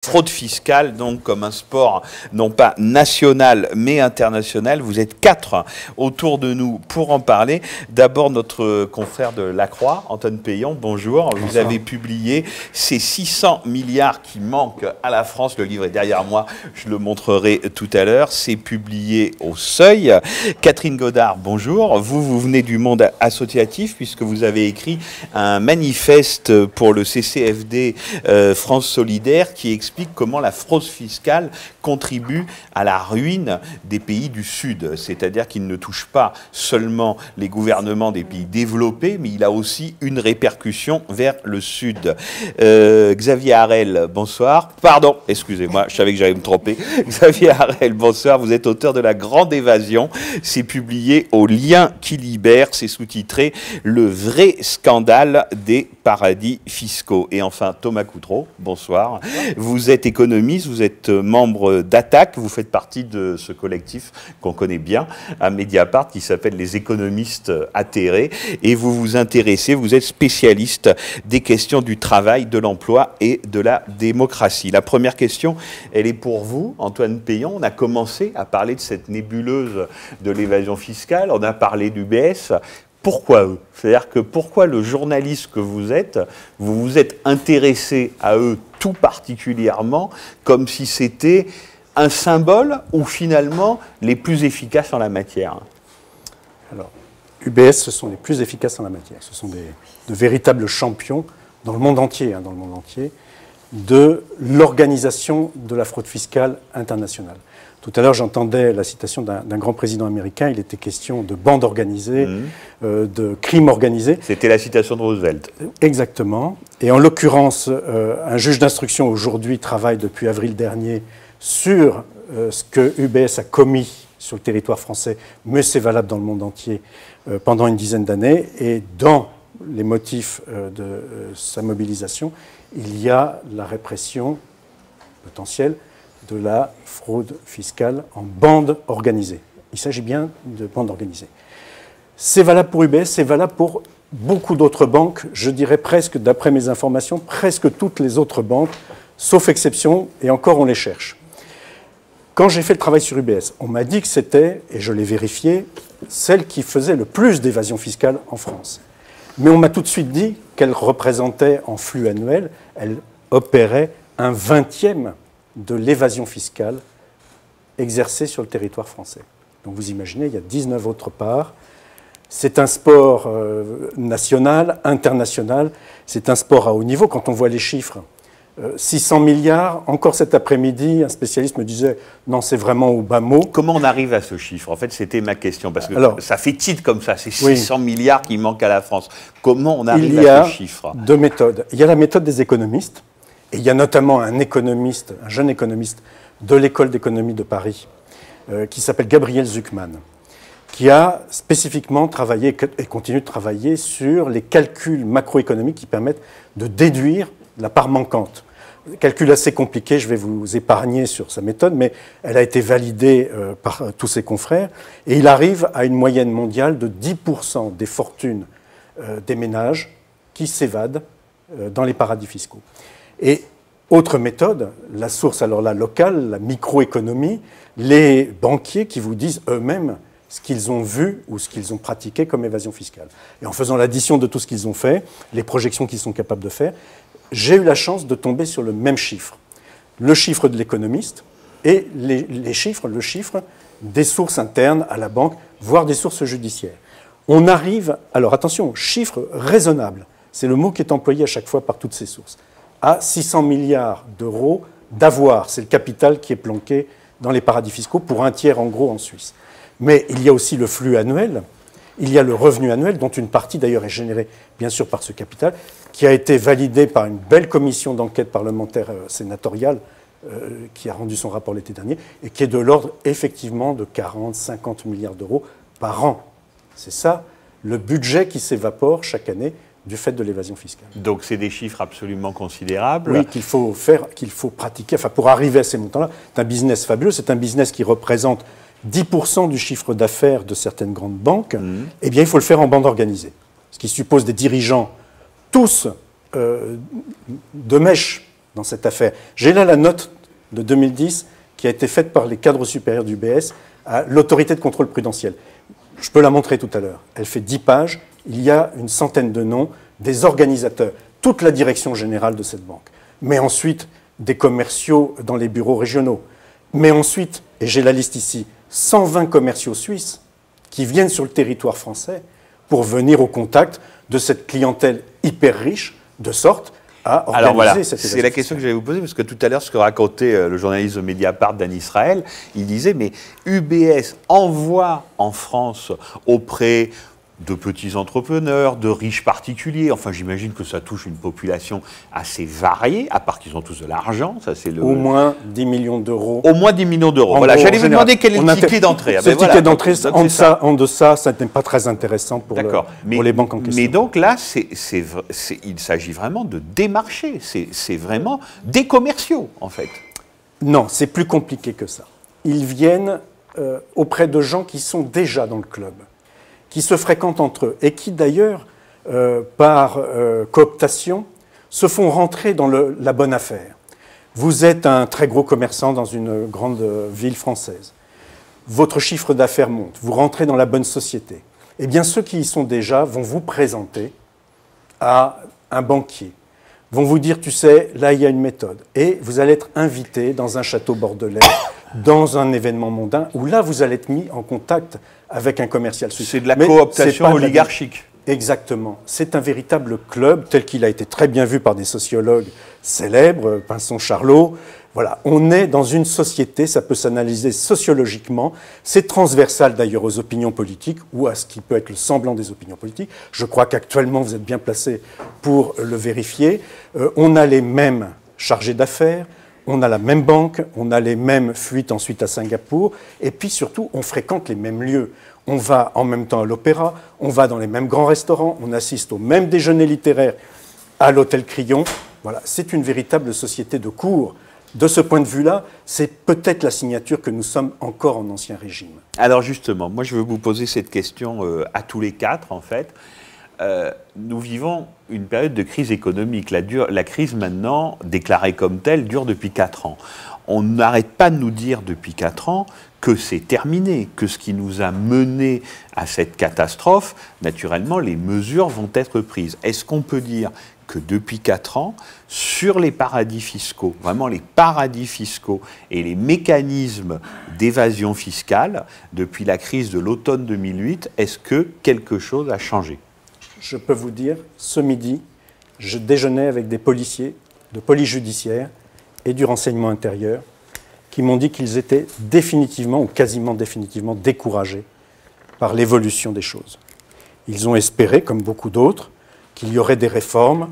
Fraude fiscale, donc comme un sport non pas national mais international. Vous êtes 4 autour de nous pour en parler. D'abord notre confrère de La Croix, Antoine Peillon, bonjour. Vous avez publié ces 600 milliards qui manquent à la France. Le livre est derrière moi, je le montrerai tout à l'heure. C'est publié au Seuil. Catherine Godard, bonjour. Vous venez du monde associatif puisque vous avez écrit un manifeste pour le CCFD France Solidaire qui explique comment la fraude fiscale contribue à la ruine des pays du Sud. C'est-à-dire qu'il ne touche pas seulement les gouvernements des pays développés, mais il a aussi une répercussion vers le Sud. Xavier Harel, bonsoir. Pardon, excusez-moi, je savais que j'allais me tromper. Xavier Harel, bonsoir. Vous êtes auteur de La Grande Évasion. C'est publié au Lien qui libère. C'est sous-titré « Le vrai scandale des paradis fiscaux ». Et enfin, Thomas Coutreau, bonsoir. Vous êtes économiste, vous êtes membre d'Attaque, vous faites partie de ce collectif qu'on connaît bien à Mediapart qui s'appelle les économistes atterrés et vous vous intéressez, vous êtes spécialiste des questions du travail, de l'emploi et de la démocratie. La première question, elle est pour vous, Antoine Peillon. On a commencé à parler de cette nébuleuse de l'évasion fiscale, on a parlé d'UBS. Pourquoi eux? C'est-à-dire que pourquoi le journaliste que vous vous êtes intéressé à eux tout particulièrement, comme si c'était un symbole ou finalement les plus efficaces en la matière? Alors, UBS, ce sont les plus efficaces en la matière. Ce sont de véritables champions dans le monde entier, de l'organisation de la fraude fiscale internationale. Tout à l'heure, j'entendais la citation d'un grand président américain. Il était question de bandes organisées, de crimes organisés. C'était la citation de Roosevelt. Exactement. Et en l'occurrence, un juge d'instruction aujourd'hui travaille depuis avril dernier sur ce que UBS a commis sur le territoire français, mais c'est valable dans le monde entier, pendant une dizaine d'années. Et dans les motifs de sa mobilisation, il y a la répression potentielle de la fraude fiscale en bande organisée. Il s'agit bien de bande organisée. C'est valable pour UBS, c'est valable pour beaucoup d'autres banques, je dirais presque, d'après mes informations, presque toutes les autres banques, sauf exception, et encore on les cherche. Quand j'ai fait le travail sur UBS, on m'a dit que c'était, et je l'ai vérifié, celle qui faisait le plus d'évasion fiscale en France. Mais on m'a tout de suite dit qu'elle représentait en flux annuel, elle opérait un 20e de l'évasion fiscale exercée sur le territoire français. Donc vous imaginez, il y a 19 autres parts. C'est un sport national, international, c'est un sport à haut niveau. Quand on voit les chiffres, 600 milliards, encore cet après-midi, un spécialiste me disait « non, c'est vraiment au bas mot ». Comment on arrive à ce chiffre? En fait, c'était ma question, parce que alors, ça fait titre comme ça, c'est 600 milliards qui manquent à la France. Comment on arrive à ce chiffre? Il y a deux méthodes. Il y a la méthode des économistes, et il y a notamment un économiste, un jeune économiste de l'école d'économie de Paris, qui s'appelle Gabriel Zucman, qui a spécifiquement travaillé et continue de travailler sur les calculs macroéconomiques qui permettent de déduire la part manquante. Calcul assez compliqué, je vais vous épargner sur sa méthode, mais elle a été validée par tous ses confrères, et il arrive à une moyenne mondiale de 10% des fortunes des ménages qui s'évadent dans les paradis fiscaux. Et autre méthode, la source alors là locale, la microéconomie, les banquiers qui vous disent eux-mêmes ce qu'ils ont vu ou ce qu'ils ont pratiqué comme évasion fiscale. Et en faisant l'addition de tout ce qu'ils ont fait, les projections qu'ils sont capables de faire, j'ai eu la chance de tomber sur le même chiffre. Le chiffre de l'économiste et le chiffre des sources internes à la banque, voire des sources judiciaires. On arrive, alors attention, chiffre raisonnable, c'est le mot qui est employé à chaque fois par toutes ces sources, à 600 milliards d'euros d'avoir. C'est le capital qui est planqué dans les paradis fiscaux, pour un tiers en gros en Suisse. Mais il y a aussi le flux annuel, il y a le revenu annuel, dont une partie d'ailleurs est générée bien sûr par ce capital, qui a été validé par une belle commission d'enquête parlementaire sénatoriale qui a rendu son rapport l'été dernier, et qui est de l'ordre effectivement de 40-50 milliards d'euros par an. C'est ça le budget qui s'évapore chaque année du fait de l'évasion fiscale. Donc c'est des chiffres absolument considérables. Oui, qu'il faut pratiquer. Enfin, pour arriver à ces montants-là, c'est un business fabuleux. C'est un business qui représente 10% du chiffre d'affaires de certaines grandes banques. Eh bien, il faut le faire en bande organisée. Ce qui suppose des dirigeants tous de mèche dans cette affaire. J'ai là la note de 2010 qui a été faite par les cadres supérieurs du BS à l'autorité de contrôle prudentiel. Je peux la montrer tout à l'heure. Elle fait 10 pages. Il y a une centaine de noms des organisateurs, toute la direction générale de cette banque. Mais ensuite, des commerciaux dans les bureaux régionaux. Mais ensuite, et j'ai la liste ici, 120 commerciaux suisses qui viennent sur le territoire français pour venir au contact de cette clientèle hyper riche, de sorte à organiser Alors voilà, cette c'est la question que j'allais vous poser, parce que tout à l'heure, ce que racontait le journaliste de Mediapart, Dan Israël, il disait, mais UBS envoie en France auprès de petits entrepreneurs, de riches particuliers, enfin j'imagine que ça touche une population assez variée, à part qu'ils ont tous de l'argent, ça c'est le... Au moins 10 millions d'euros. Au moins 10 millions d'euros. En Voilà, gros, j'allais vous général, demander quel est le ticket d'entrée. Ce ticket d'entrée, en deçà, ça n'est pas très intéressant pour les banques en question. Mais donc là, il s'agit vraiment de démarcher, c'est vraiment des commerciaux en fait. Non, c'est plus compliqué que ça. Ils viennent auprès de gens qui sont déjà dans le club, qui se fréquentent entre eux et qui d'ailleurs, par cooptation, se font rentrer dans la bonne affaire. Vous êtes un très gros commerçant dans une grande ville française. Votre chiffre d'affaires monte, vous rentrez dans la bonne société. Eh bien, ceux qui y sont déjà vont vous présenter à un banquier, vont vous dire, tu sais, là, il y a une méthode. Et vous allez être invité dans un château bordelais, dans un événement mondain, où là, vous allez être mis en contact avec un commercial suisse. C'est de la cooptation oligarchique. Exactement. C'est un véritable club, tel qu'il a été très bien vu par des sociologues célèbres, Pinson-Charlot. Voilà, on est dans une société, ça peut s'analyser sociologiquement. C'est transversal d'ailleurs aux opinions politiques, ou à ce qui peut être le semblant des opinions politiques. Je crois qu'actuellement, vous êtes bien placé pour le vérifier. On a les mêmes chargés d'affaires, on a la même banque, on a les mêmes fuites ensuite à Singapour, et puis surtout, on fréquente les mêmes lieux. On va en même temps à l'opéra, on va dans les mêmes grands restaurants, on assiste au même déjeuner littéraire à l'hôtel Crillon. Voilà, c'est une véritable société de cours. De ce point de vue-là, c'est peut-être la signature que nous sommes encore en ancien régime. Alors justement, moi je veux vous poser cette question à tous les quatre en fait. Nous vivons une période de crise économique. La crise maintenant, déclarée comme telle, dure depuis 4 ans. On n'arrête pas de nous dire depuis 4 ans que c'est terminé, que ce qui nous a mené à cette catastrophe, naturellement, les mesures vont être prises. Est-ce qu'on peut dire que depuis 4 ans, sur les paradis fiscaux, vraiment les paradis fiscaux et les mécanismes d'évasion fiscale, depuis la crise de l'automne 2008, est-ce que quelque chose a changé ? Je peux vous dire, ce midi, je déjeunais avec des policiers de police judiciaire et du renseignement intérieur qui m'ont dit qu'ils étaient définitivement ou quasiment définitivement découragés par l'évolution des choses. Ils ont espéré, comme beaucoup d'autres, qu'il y aurait des réformes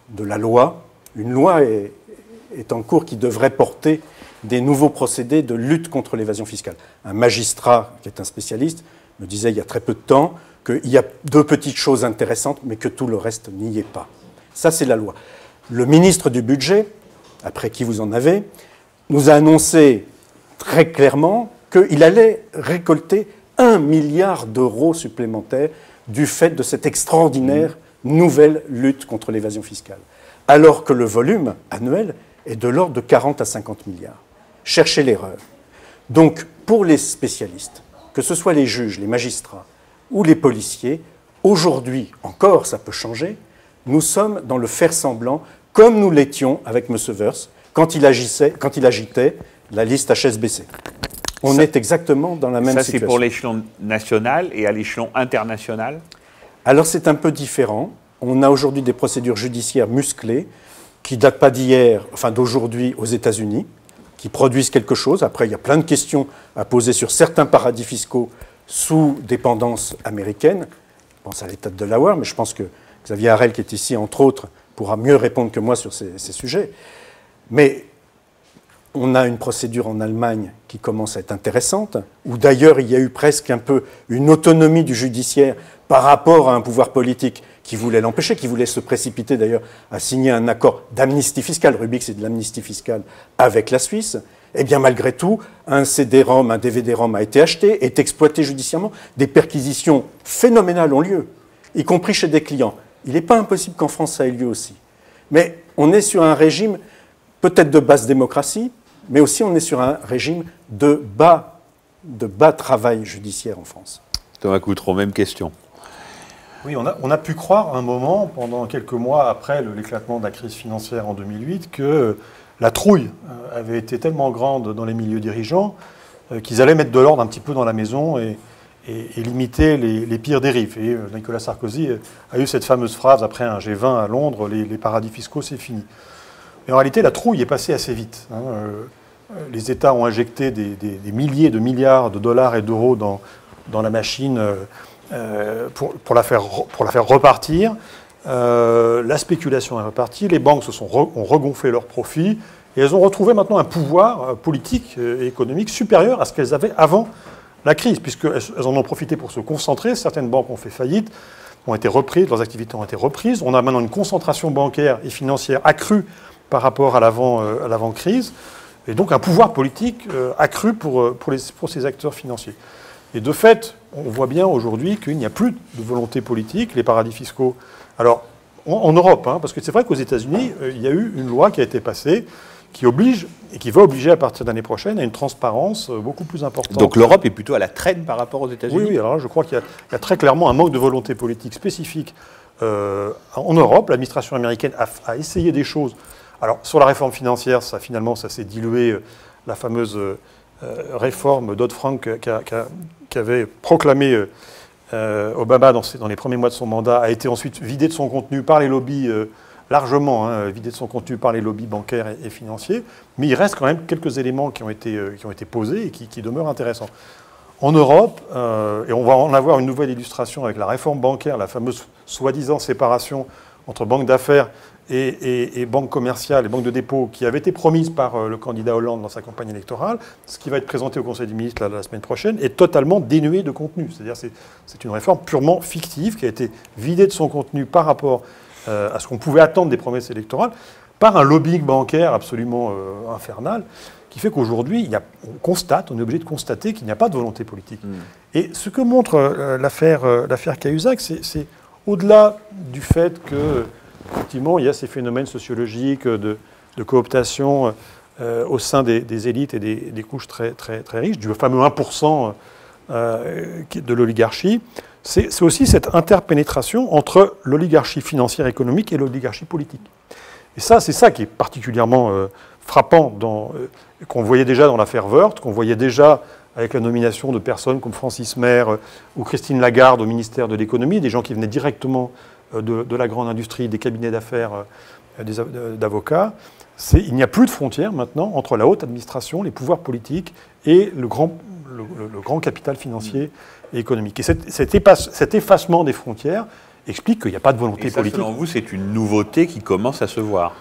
de la loi. Une loi est en cours qui devrait porter des nouveaux procédés de lutte contre l'évasion fiscale. Un magistrat, qui est un spécialiste, me disait il y a très peu de temps qu'il y a 2 petites choses intéressantes, mais que tout le reste n'y est pas. Ça, c'est la loi. Le ministre du Budget, après qui vous en avez, nous a annoncé très clairement qu'il allait récolter 1 milliard d'euros supplémentaires du fait de cette extraordinaire nouvelle lutte contre l'évasion fiscale, alors que le volume annuel est de l'ordre de 40 à 50 milliards. Cherchez l'erreur. Donc, pour les spécialistes, que ce soit les juges, les magistrats ou les policiers, aujourd'hui encore, ça peut changer, nous sommes dans le faire semblant, comme nous l'étions avec M. Wörth, quand il agitait la liste HSBC. On est exactement dans la même situation. Ça, c'est pour l'échelon national et à l'échelon international ? Alors, c'est un peu différent. On a aujourd'hui des procédures judiciaires musclées qui ne datent pas d'hier, enfin d'aujourd'hui aux États-Unis, qui produisent quelque chose. Après, il y a plein de questions à poser sur certains paradis fiscaux sous dépendance américaine. Je pense à l'État de Delaware, mais je pense que Xavier Harel, qui est ici, entre autres, pourra mieux répondre que moi sur ces sujets. Mais on a une procédure en Allemagne qui commence à être intéressante, où d'ailleurs il y a eu presque un peu une autonomie du judiciaire par rapport à un pouvoir politique qui voulait l'empêcher, qui voulait se précipiter d'ailleurs à signer un accord d'amnistie fiscale. Rubik, c'est de l'amnistie fiscale avec la Suisse. Eh bien, malgré tout, un CD-ROM, un DVD-ROM a été acheté, est exploité judiciairement. Des perquisitions phénoménales ont lieu, y compris chez des clients. Il n'est pas impossible qu'en France, ça ait lieu aussi. Mais on est sur un régime peut-être de basse démocratie, mais aussi on est sur un régime de bas travail judiciaire en France. Thomas Coutreau, même question. Oui, on a pu croire à un moment, pendant quelques mois après l'éclatement de la crise financière en 2008, que la trouille avait été tellement grande dans les milieux dirigeants qu'ils allaient mettre de l'ordre un petit peu dans la maison et limiter les pires dérives. Et Nicolas Sarkozy a eu cette fameuse phrase après un G20 à Londres, les paradis fiscaux, c'est fini. Mais en réalité, la trouille est passée assez vite. Les États ont injecté des milliers de milliards de dollars et d'euros dans la machine pour la faire repartir. La spéculation est repartie, les banques ont regonflé leurs profits et elles ont retrouvé maintenant un pouvoir politique et économique supérieur à ce qu'elles avaient avant la crise, puisqu'elles en ont profité pour se concentrer. Certaines banques ont fait faillite, ont été reprises, leurs activités ont été reprises. On a maintenant une concentration bancaire et financière accrue par rapport à l'avant-crise, et donc un pouvoir politique accru pour ces acteurs financiers. Et de fait, on voit bien aujourd'hui qu'il n'y a plus de volonté politique, les paradis fiscaux. Alors, en Europe, parce que c'est vrai qu'aux États-Unis, il y a eu une loi qui a été passée qui oblige, et qui va obliger à partir de l'année prochaine, à une transparence beaucoup plus importante. Donc l'Europe est plutôt à la traîne par rapport aux États-Unis ? Oui, alors là, je crois qu'il y a très clairement un manque de volonté politique spécifique en Europe. L'administration américaine a essayé des choses. Alors, sur la réforme financière, finalement, ça s'est dilué. La fameuse réforme Dodd-Frank qu'avait proclamé Obama dans les premiers mois de son mandat a été ensuite vidée de son contenu par les lobbies, largement vidée de son contenu par les lobbies bancaires et financiers. Mais il reste quand même quelques éléments qui ont été posés et qui demeurent intéressants. En Europe, et on va en avoir une nouvelle illustration avec la réforme bancaire, la fameuse soi-disant séparation entre banques d'affaires et banques commerciales et banques de dépôt qui avait été promise par le candidat Hollande dans sa campagne électorale, ce qui va être présenté au Conseil des ministres la semaine prochaine, est totalement dénué de contenu. C'est-à-dire c'est une réforme purement fictive qui a été vidée de son contenu par rapport à ce qu'on pouvait attendre des promesses électorales par un lobbying bancaire absolument infernal qui fait qu'aujourd'hui, on est obligé de constater qu'il n'y a pas de volonté politique. Et ce que montre l'affaire Cahuzac, c'est au-delà du fait que effectivement, il y a ces phénomènes sociologiques de cooptation au sein des élites et des couches très, très, très riches, du fameux 1% de l'oligarchie. C'est aussi cette interpénétration entre l'oligarchie financière économique et l'oligarchie politique. Et ça, c'est ça qui est particulièrement frappant, qu'on voyait déjà dans l'affaire Woerth, qu'on voyait déjà avec la nomination de personnes comme Francis Maire ou Christine Lagarde au ministère de l'économie, des gens qui venaient directement de la grande industrie, des cabinets d'affaires, d'avocats. Il n'y a plus de frontières maintenant entre la haute administration, les pouvoirs politiques et le grand capital financier et économique. Et cet effacement des frontières explique qu'il n'y a pas de volonté politique. Selon vous, c'est une nouveauté qui commence à se voir.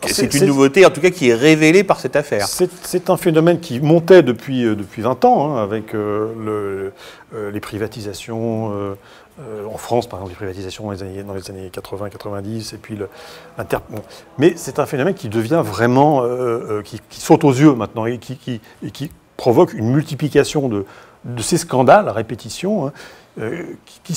C'est une nouveauté, en tout cas, qui est révélée par cette affaire. C'est un phénomène qui montait depuis 20 ans, avec les privatisations en France, par exemple, les privatisations dans les années 80-90, et puis mais c'est un phénomène qui devient vraiment, qui saute aux yeux maintenant, et qui provoque une multiplication de ces scandales à répétition, qui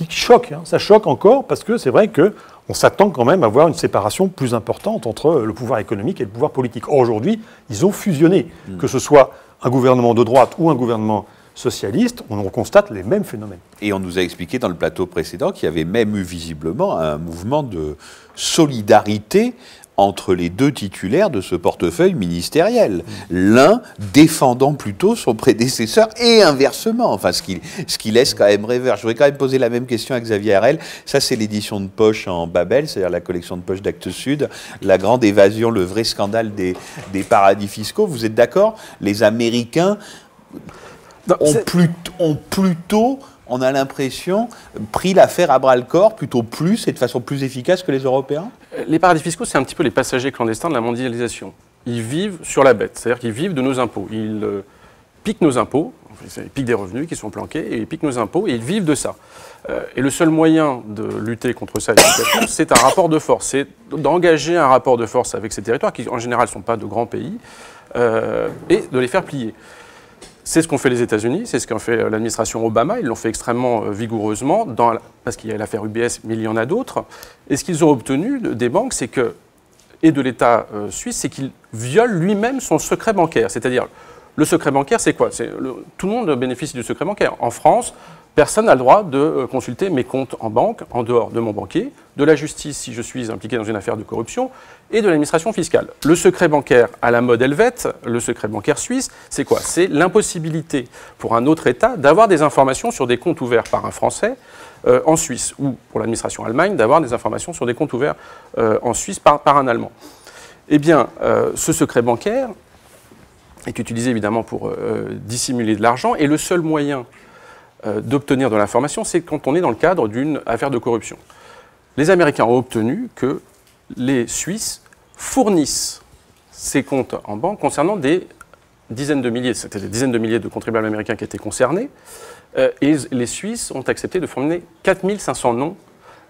choquent. Ça choque encore, parce que c'est vrai qu'on s'attend quand même à voir une séparation plus importante entre le pouvoir économique et le pouvoir politique. Or, aujourd'hui, ils ont fusionné. Que ce soit un gouvernement de droite ou un gouvernement socialiste, on constate les mêmes phénomènes. Et on nous a expliqué dans le plateau précédent qu'il y avait même eu visiblement un mouvement de solidarité entre les deux titulaires de ce portefeuille ministériel. L'un défendant plutôt son prédécesseur et inversement. Enfin, ce qui laisse quand même rêveur. Je voudrais quand même poser la même question à Xavier Harel. Ça, c'est l'édition de poche en Babel, c'est-à-dire la collection de poche d'Actes Sud. La grande évasion, le vrai scandale des paradis fiscaux. Vous êtes d'accord ? Les Américains ont plutôt, on a l'impression, pris l'affaire à bras-le-corps, plutôt plus et de façon plus efficace que les Européens ? Les paradis fiscaux, c'est un petit peu les passagers clandestins de la mondialisation. Ils vivent sur la bête, c'est-à-dire qu'ils vivent de nos impôts. Ils piquent nos impôts, ils piquent des revenus qui sont planqués, et ils piquent nos impôts, et ils vivent de ça. Et le seul moyen de lutter contre ça, c'est un rapport de force. C'est d'engager un rapport de force avec ces territoires, qui en général ne sont pas de grands pays, et de les faire plier. C'est ce qu'ont fait les États-Unis, c'est ce qu'a fait l'administration Obama. Ils l'ont fait extrêmement vigoureusement, parce qu'il y a l'affaire UBS, mais il y en a d'autres. Et ce qu'ils ont obtenu des banques, c'est que et de l'État suisse, c'est qu'il viole lui-même son secret bancaire. C'est-à-dire, le secret bancaire, c'est quoi? Tout le monde bénéficie du secret bancaire. En France, personne n'a le droit de consulter mes comptes en banque, en dehors de mon banquier, de la justice si je suis impliqué dans une affaire de corruption, et de l'administration fiscale. Le secret bancaire à la mode helvète, le secret bancaire suisse, c'est quoi? C'est l'impossibilité pour un autre État d'avoir des informations sur des comptes ouverts par un Français en Suisse, ou pour l'administration allemande, d'avoir des informations sur des comptes ouverts en Suisse par un Allemand. Eh bien, ce secret bancaire est utilisé évidemment pour dissimuler de l'argent, et le seul moyen d'obtenir de l'information, c'est quand on est dans le cadre d'une affaire de corruption. Les Américains ont obtenu que les Suisses fournissent ces comptes en banque concernant des dizaines de milliers, c'était des dizaines de milliers de contribuables américains qui étaient concernés, et les Suisses ont accepté de fournir 4500 noms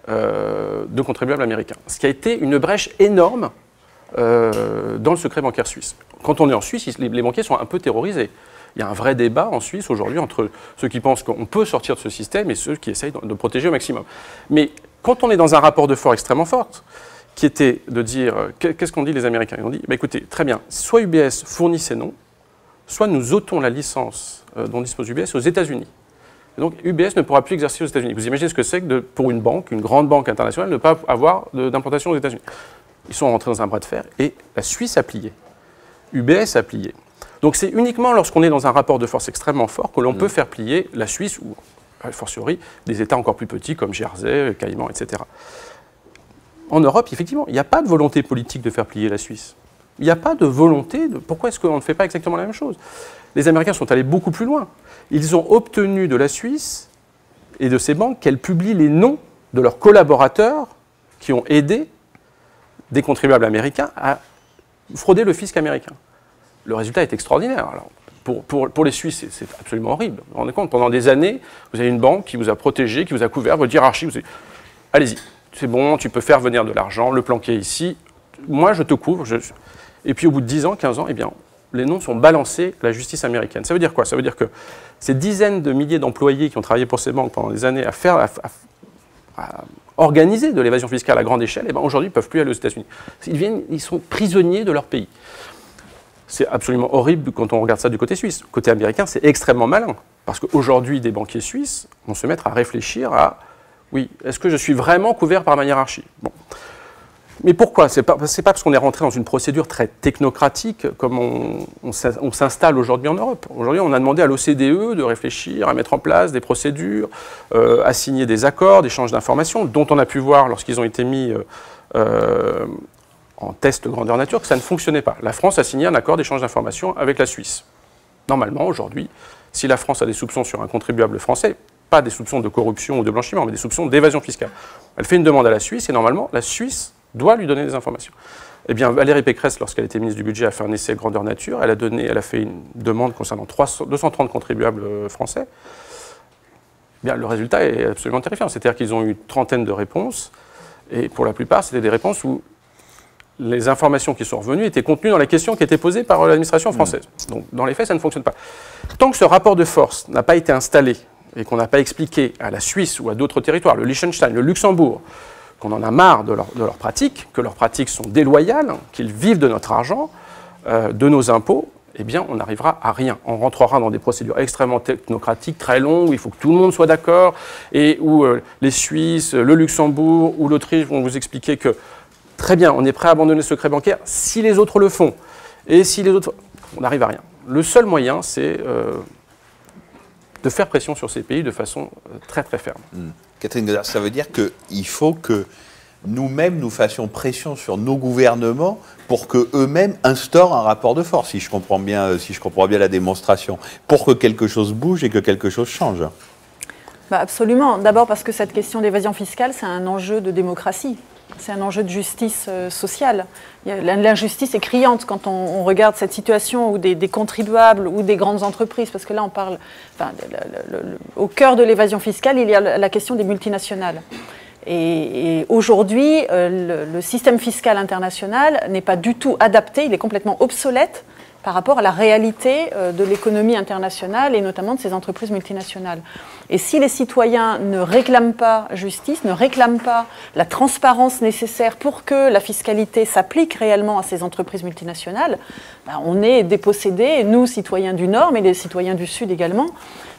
de contribuables américains, ce qui a été une brèche énorme dans le secret bancaire suisse. Quand on est en Suisse, les banquiers sont un peu terrorisés. Il y a un vrai débat en Suisse aujourd'hui entre ceux qui pensent qu'on peut sortir de ce système et ceux qui essayent de protéger au maximum. Mais quand on est dans un rapport de force extrêmement fort, qui était de dire, qu'est-ce qu'ont dit les Américains? Ils ont dit, bah écoutez, très bien, soit UBS fournit ces noms, soit nous ôtons la licence dont dispose UBS aux États-Unis. Donc UBS ne pourra plus exercer aux États-Unis. Vous imaginez ce que c'est que pour une banque, une grande banque internationale, de ne pas avoir d'implantation aux États-Unis. Ils sont rentrés dans un bras de fer et la Suisse a plié. UBS a plié. Donc c'est uniquement lorsqu'on est dans un rapport de force extrêmement fort que l'on peut faire plier la Suisse ou, a fortiori, des États encore plus petits comme Jersey, Caïmans, etc. En Europe, effectivement, il n'y a pas de volonté politique de faire plier la Suisse. Il n'y a pas de volonté de... Pourquoi est-ce qu'on ne fait pas exactement la même chose? Les Américains sont allés beaucoup plus loin. Ils ont obtenu de la Suisse et de ses banques qu'elles publient les noms de leurs collaborateurs qui ont aidé des contribuables américains à frauder le fisc américain. Le résultat est extraordinaire. Alors, pour les Suisses, c'est absolument horrible. Vous vous rendez compte, pendant des années, vous avez une banque qui vous a protégé, qui vous a couvert, votre hiérarchie, vous dites, allez-y, c'est bon, tu peux faire venir de l'argent, le planquer ici, moi je te couvre. Et puis au bout de 10 ans, 15 ans, eh bien, les noms sont balancés à la justice américaine. Ça veut dire quoi? Ça veut dire que ces dizaines de milliers d'employés qui ont travaillé pour ces banques pendant des années à organiser de l'évasion fiscale à grande échelle, eh bien, aujourd'hui, ils ne peuvent plus aller aux États-Unis. Ils sont prisonniers de leur pays. C'est absolument horrible quand on regarde ça du côté suisse. Côté américain, c'est extrêmement malin. Parce qu'aujourd'hui, des banquiers suisses vont se mettre à réfléchir à « oui, est-ce que je suis vraiment couvert par ma hiérarchie ?» Bon. Mais pourquoi? C'est pas parce qu'on est rentré dans une procédure très technocratique comme on s'installe aujourd'hui en Europe. Aujourd'hui, on a demandé à l'OCDE de réfléchir, à mettre en place des procédures, à signer des accords, d'échange d'informations, dont on a pu voir lorsqu'ils ont été mis en test grandeur nature que ça ne fonctionnait pas. La France a signé un accord d'échange d'informations avec la Suisse. Normalement, aujourd'hui, si la France a des soupçons sur un contribuable français, pas des soupçons de corruption ou de blanchiment, mais des soupçons d'évasion fiscale, elle fait une demande à la Suisse et normalement, la Suisse doit lui donner des informations. Eh bien, Valérie Pécresse, lorsqu'elle était ministre du Budget, a fait un essai grandeur nature. Elle a fait une demande concernant 230 contribuables français. Eh bien, le résultat est absolument terrifiant. C'est-à-dire qu'ils ont eu une trentaine de réponses. Et pour la plupart, c'était des réponses où les informations qui sont revenues étaient contenues dans la question qui était posée par l'administration française. Donc, dans les faits, ça ne fonctionne pas. Tant que ce rapport de force n'a pas été installé et qu'on n'a pas expliqué à la Suisse ou à d'autres territoires, le Liechtenstein, le Luxembourg, qu'on en a marre de leurs pratiques, que leurs pratiques sont déloyales, qu'ils vivent de notre argent, de nos impôts, eh bien, on n'arrivera à rien. On rentrera dans des procédures extrêmement technocratiques, très longues, où il faut que tout le monde soit d'accord, et où les Suisses, le Luxembourg ou l'Autriche vont vous expliquer que, très bien, on est prêt à abandonner le secret bancaire si les autres le font. Et si les autres... On n'arrive à rien. Le seul moyen, c'est de faire pression sur ces pays de façon très très ferme. Catherine Godard, ça veut dire qu'il faut que nous-mêmes nous fassions pression sur nos gouvernements pour qu'eux-mêmes instaurent un rapport de force, si je comprends bien la démonstration, pour que quelque chose bouge et que quelque chose change. Bah absolument. D'abord parce que cette question d'évasion fiscale, c'est un enjeu de démocratie. C'est un enjeu de justice sociale. L'injustice est criante quand on regarde cette situation où des contribuables ou des grandes entreprises, parce que là on parle, enfin, au cœur de l'évasion fiscale, il y a la question des multinationales. Et aujourd'hui, le système fiscal international n'est pas du tout adapté, il est complètement obsolète par rapport à la réalité de l'économie internationale et notamment de ces entreprises multinationales. Et si les citoyens ne réclament pas justice, ne réclament pas la transparence nécessaire pour que la fiscalité s'applique réellement à ces entreprises multinationales, on est dépossédés, nous, citoyens du Nord, mais les citoyens du Sud également,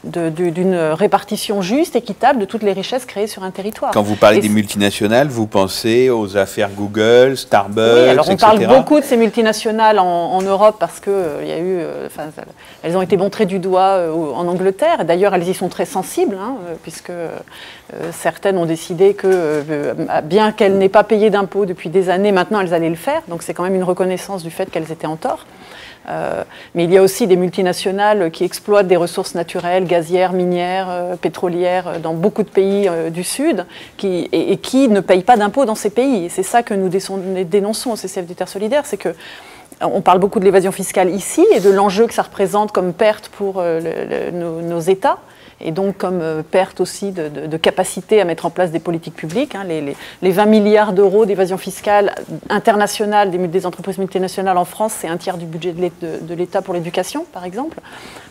d'une répartition juste, équitable de toutes les richesses créées sur un territoire. Quand vous parlez des multinationales, vous pensez aux affaires Google, Starbucks, oui, alors on etc. parle beaucoup de ces multinationales en Europe parce que il y a eu, elles ont été montrées du doigt en Angleterre. D'ailleurs, elles y sont très sensibles, puisque certaines ont décidé que, bien qu'elles n'aient pas payé d'impôts depuis des années, maintenant elles allaient le faire. Donc c'est quand même une reconnaissance du fait qu'elles étaient en tort. Mais il y a aussi des multinationales qui exploitent des ressources naturelles, gazières, minières, pétrolières dans beaucoup de pays du Sud et qui ne payent pas d'impôts dans ces pays. Et c'est ça que nous dénonçons au CCF des Terres Solidaires, c'est que on parle beaucoup de l'évasion fiscale ici et de l'enjeu que ça représente comme perte pour nos États. Et donc comme perte aussi de capacité à mettre en place des politiques publiques. Les 20 milliards d'euros d'évasion fiscale internationale des entreprises multinationales en France, c'est un tiers du budget de l'État pour l'éducation, par exemple.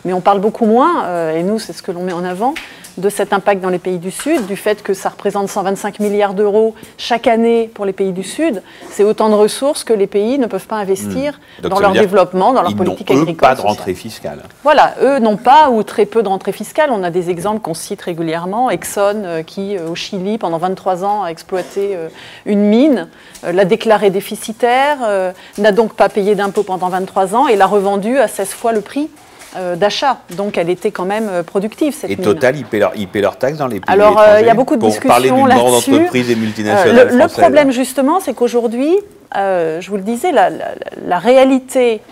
Mais on parle beaucoup moins, et nous, c'est ce que l'on met en avant, de cet impact dans les pays du Sud, du fait que ça représente 125 milliards d'euros chaque année pour les pays du Sud. C'est autant de ressources que les pays ne peuvent pas investir dans leur développement, dans leur politique agricole. Ils n'ont pas de rentrée fiscale. Voilà, eux n'ont pas ou très peu de rentrée fiscale. On a des exemples qu'on cite régulièrement. Exxon, qui au Chili, pendant 23 ans, a exploité une mine, l'a déclarée déficitaire, n'a donc pas payé d'impôts pendant 23 ans et l'a revendue à 16 fois le prix d'achat. Donc elle était quand même productive, cette mine. Et Total, ils paient leurs taxes dans les pays étrangers. Alors il y a beaucoup de discussions là-dessus. Pour parler d'une grande entreprise et multinationale le problème justement, c'est qu'aujourd'hui, je vous le disais, la réalité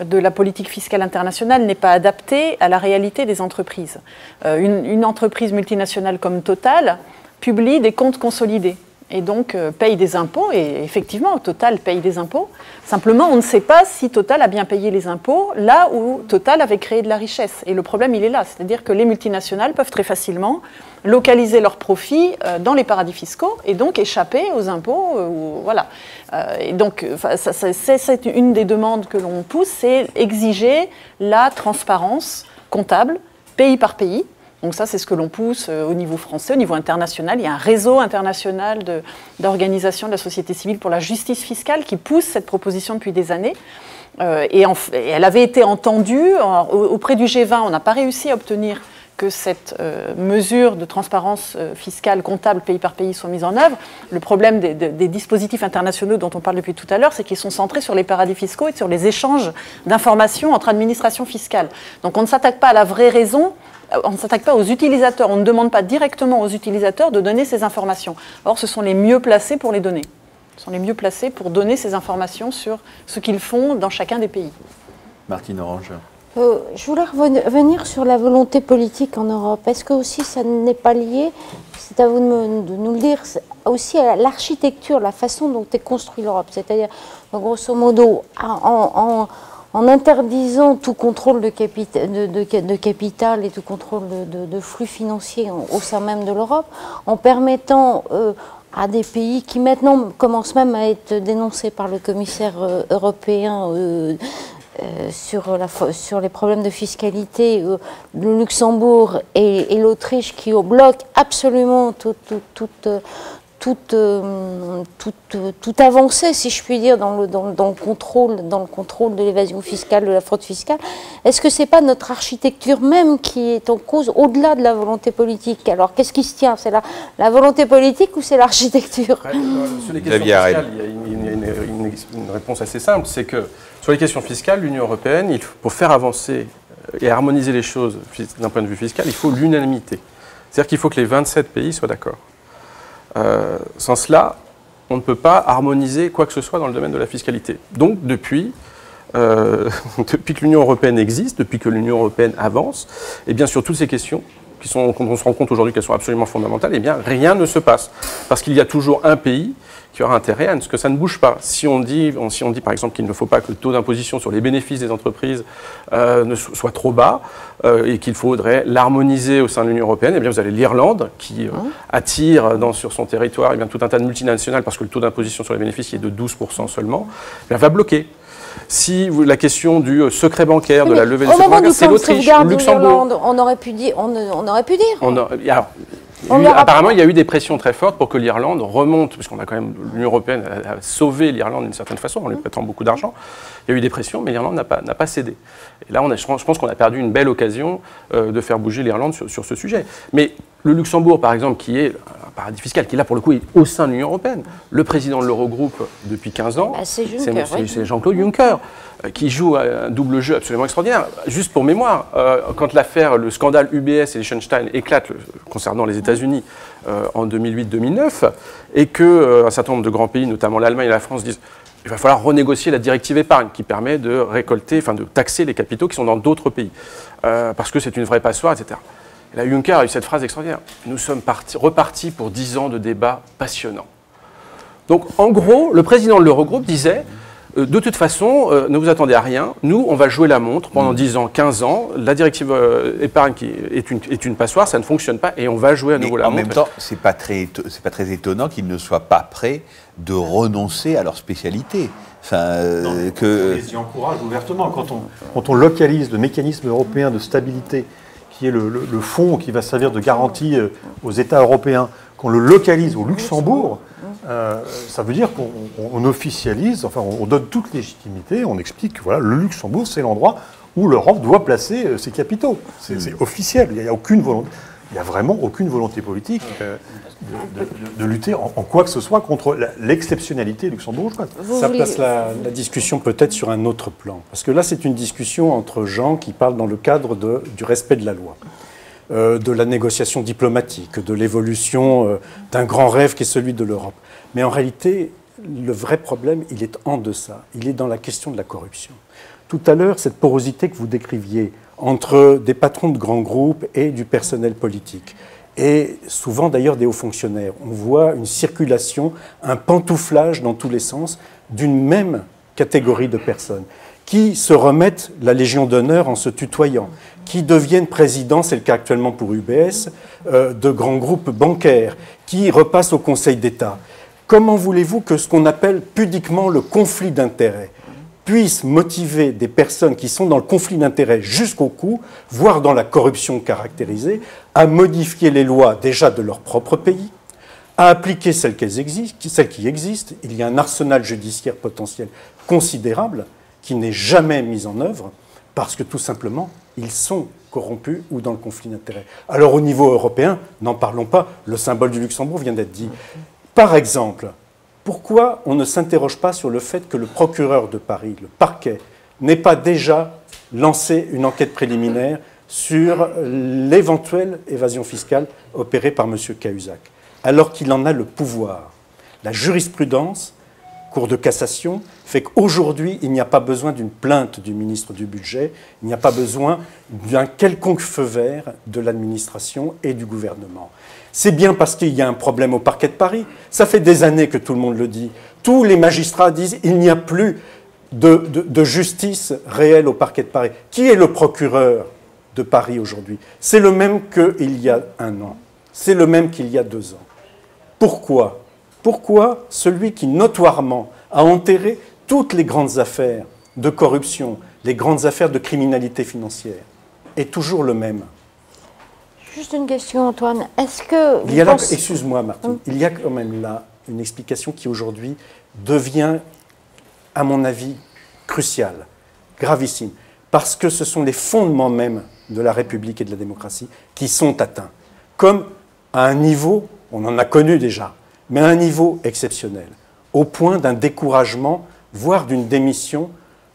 de la politique fiscale internationale n'est pas adaptée à la réalité des entreprises. Une entreprise multinationale comme Total publie des comptes consolidés et donc paye des impôts, et effectivement, Total paye des impôts. Simplement, on ne sait pas si Total a bien payé les impôts là où Total avait créé de la richesse. Et le problème, il est là. C'est-à-dire que les multinationales peuvent très facilement localiser leurs profits dans les paradis fiscaux et donc échapper aux impôts. Voilà. Et donc, c'est une des demandes que l'on pousse, c'est exiger la transparence comptable, pays par pays. Donc ça, c'est ce que l'on pousse au niveau français, au niveau international. Il y a un réseau international d'organisations de la société civile pour la justice fiscale qui pousse cette proposition depuis des années. Et elle avait été entendue. Auprès du G20, on n'a pas réussi à obtenir que cette mesure de transparence fiscale, comptable, pays par pays soit mise en œuvre. Le problème des dispositifs internationaux dont on parle depuis tout à l'heure, c'est qu'ils sont centrés sur les paradis fiscaux et sur les échanges d'informations entre administrations fiscales. Donc on ne s'attaque pas à la vraie raison. On ne s'attaque pas aux utilisateurs, on ne demande pas directement aux utilisateurs de donner ces informations. Or, ce sont les mieux placés pour les donner. Ce sont les mieux placés pour donner ces informations sur ce qu'ils font dans chacun des pays. Martine Orange. Je voulais revenir sur la volonté politique en Europe. Est-ce que aussi ça n'est pas lié, c'est à vous de nous le dire, aussi à l'architecture, la façon dont est construite l'Europe. C'est-à-dire, grosso modo, en interdisant tout contrôle de capital et tout contrôle de flux financiers au sein même de l'Europe, en permettant à des pays qui maintenant commencent même à être dénoncés par le commissaire européen sur les problèmes de fiscalité, le Luxembourg et l'Autriche qui bloquent absolument toute avancée, si je puis dire, dans le contrôle de l'évasion fiscale, de la fraude fiscale. Est-ce que c'est pas notre architecture même qui est en cause au-delà de la volonté politique? Alors qu'est-ce qui se tient? C'est la volonté politique ou c'est l'architecture? Sur les questions fiscales, il y a une réponse assez simple, c'est que sur les questions fiscales, l'Union européenne, pour faire avancer et harmoniser les choses d'un point de vue fiscal, il faut l'unanimité. C'est-à-dire qu'il faut que les 27 pays soient d'accord. Sans cela, on ne peut pas harmoniser quoi que ce soit dans le domaine de la fiscalité. Donc, depuis que l'Union européenne existe, depuis que l'Union européenne avance, eh bien, sur toutes ces questions, dont on se rend compte aujourd'hui qu'elles sont absolument fondamentales, eh bien, rien ne se passe. Parce qu'il y a toujours un pays qui aura intérêt à ce que ça ne bouge pas. Si on dit par exemple qu'il ne faut pas que le taux d'imposition sur les bénéfices des entreprises ne soit trop bas et qu'il faudrait l'harmoniser au sein de l'Union européenne, eh bien vous avez l'Irlande qui attire sur son territoire eh bien, tout un tas de multinationales parce que le taux d'imposition sur les bénéfices est de 12% seulement, eh bien, va bloquer. Si la question du secret bancaire, de la levée des secrets bancaires, c'est l'Autriche, le Luxembourg. On aurait pu dire. Apparemment, il y a eu des pressions très fortes pour que l'Irlande remonte, puisqu'on a quand même l'Union européenne a sauvé l'Irlande d'une certaine façon, en lui prêtant beaucoup d'argent. Il y a eu des pressions, mais l'Irlande n'a pas cédé. Et là, je pense qu'on a perdu une belle occasion de faire bouger l'Irlande sur ce sujet. Mais le Luxembourg, par exemple, qui est un paradis fiscal, qui là, pour le coup, est au sein de l'Union européenne. Le président de l'Eurogroupe depuis 15 ans, c'est Jean-Claude Juncker, qui joue un double jeu absolument extraordinaire. Juste pour mémoire, quand le scandale UBS et Liechtenstein éclate concernant les États-Unis en 2008-2009, et qu'un certain nombre de grands pays, notamment l'Allemagne et la France, disent il va falloir renégocier la directive épargne qui permet de de taxer les capitaux qui sont dans d'autres pays, parce que c'est une vraie passoire, etc. Et là, Juncker a eu cette phrase extraordinaire. Nous sommes repartis pour 10 ans de débats passionnants. Donc, en gros, le président de l'Eurogroupe disait de toute façon, ne vous attendez à rien. Nous, on va jouer la montre pendant 10 ans, 15 ans. La directive épargne qui est une passoire, ça ne fonctionne pas et on va jouer à nouveau la montre. En même temps, c'est pas très étonnant qu'ils ne soient pas prêts de renoncer à leur spécialité. On les y encourage ouvertement. Quand on localise le mécanisme européen de stabilité, qui est le fonds qui va servir de garantie aux États européens, qu'on le localise au Luxembourg, ça veut dire qu'on officialise, enfin on donne toute légitimité, on explique que voilà, le Luxembourg, c'est l'endroit où l'Europe doit placer ses capitaux. C'est officiel, il n'y a aucune volonté. Il n'y a vraiment aucune volonté politique de lutter en quoi que ce soit contre l'exceptionnalité luxembourgeoise. Ça place la discussion peut-être sur un autre plan. Parce que là, c'est une discussion entre gens qui parlent dans le cadre du respect de la loi, de la négociation diplomatique, de l'évolution d'un grand rêve qui est celui de l'Europe. Mais en réalité, le vrai problème, il est en deçà. Il est dans la question de la corruption. Tout à l'heure, cette porosité que vous décriviez entre des patrons de grands groupes et du personnel politique, et souvent d'ailleurs des hauts fonctionnaires. On voit une circulation, un pantouflage dans tous les sens d'une même catégorie de personnes qui se remettent la Légion d'honneur en se tutoyant, qui deviennent présidents, c'est le cas actuellement pour UBS, de grands groupes bancaires, qui repassent au Conseil d'État. Comment voulez-vous que ce qu'on appelle pudiquement le conflit d'intérêts puisse motiver des personnes qui sont dans le conflit d'intérêts jusqu'au cou, voire dans la corruption caractérisée, à modifier les lois déjà de leur propre pays, à appliquer celles qui existent. Il y a un arsenal judiciaire potentiel considérable qui n'est jamais mis en œuvre parce que tout simplement, ils sont corrompus ou dans le conflit d'intérêts. Alors au niveau européen, n'en parlons pas, le symbole du Luxembourg vient d'être dit. Par exemple, pourquoi on ne s'interroge pas sur le fait que le procureur de Paris, le parquet, n'ait pas déjà lancé une enquête préliminaire sur l'éventuelle évasion fiscale opérée par M. Cahuzac, alors qu'il en a le pouvoir? La jurisprudence, Cour de cassation, fait qu'aujourd'hui, il n'y a pas besoin d'une plainte du ministre du Budget, il n'y a pas besoin d'un quelconque feu vert de l'administration et du gouvernement. C'est bien parce qu'il y a un problème au parquet de Paris. Ça fait des années que tout le monde le dit. Tous les magistrats disent qu'il n'y a plus de justice réelle au parquet de Paris. Qui est le procureur de Paris aujourd'hui? C'est le même qu'il y a un an. C'est le même qu'il y a 2 ans. Pourquoi? Pourquoi celui qui notoirement a enterré toutes les grandes affaires de corruption, les grandes affaires de criminalité financière, est toujours le même? Juste une question, Antoine. Est-ce que... Excuse-moi, Martine. Il y a quand même là une explication qui aujourd'hui devient, à mon avis, cruciale, gravissime, parce que ce sont les fondements même de la République et de la démocratie qui sont atteints, comme à un niveau, on en a connu déjà, mais à un niveau exceptionnel, au point d'un découragement, voire d'une démission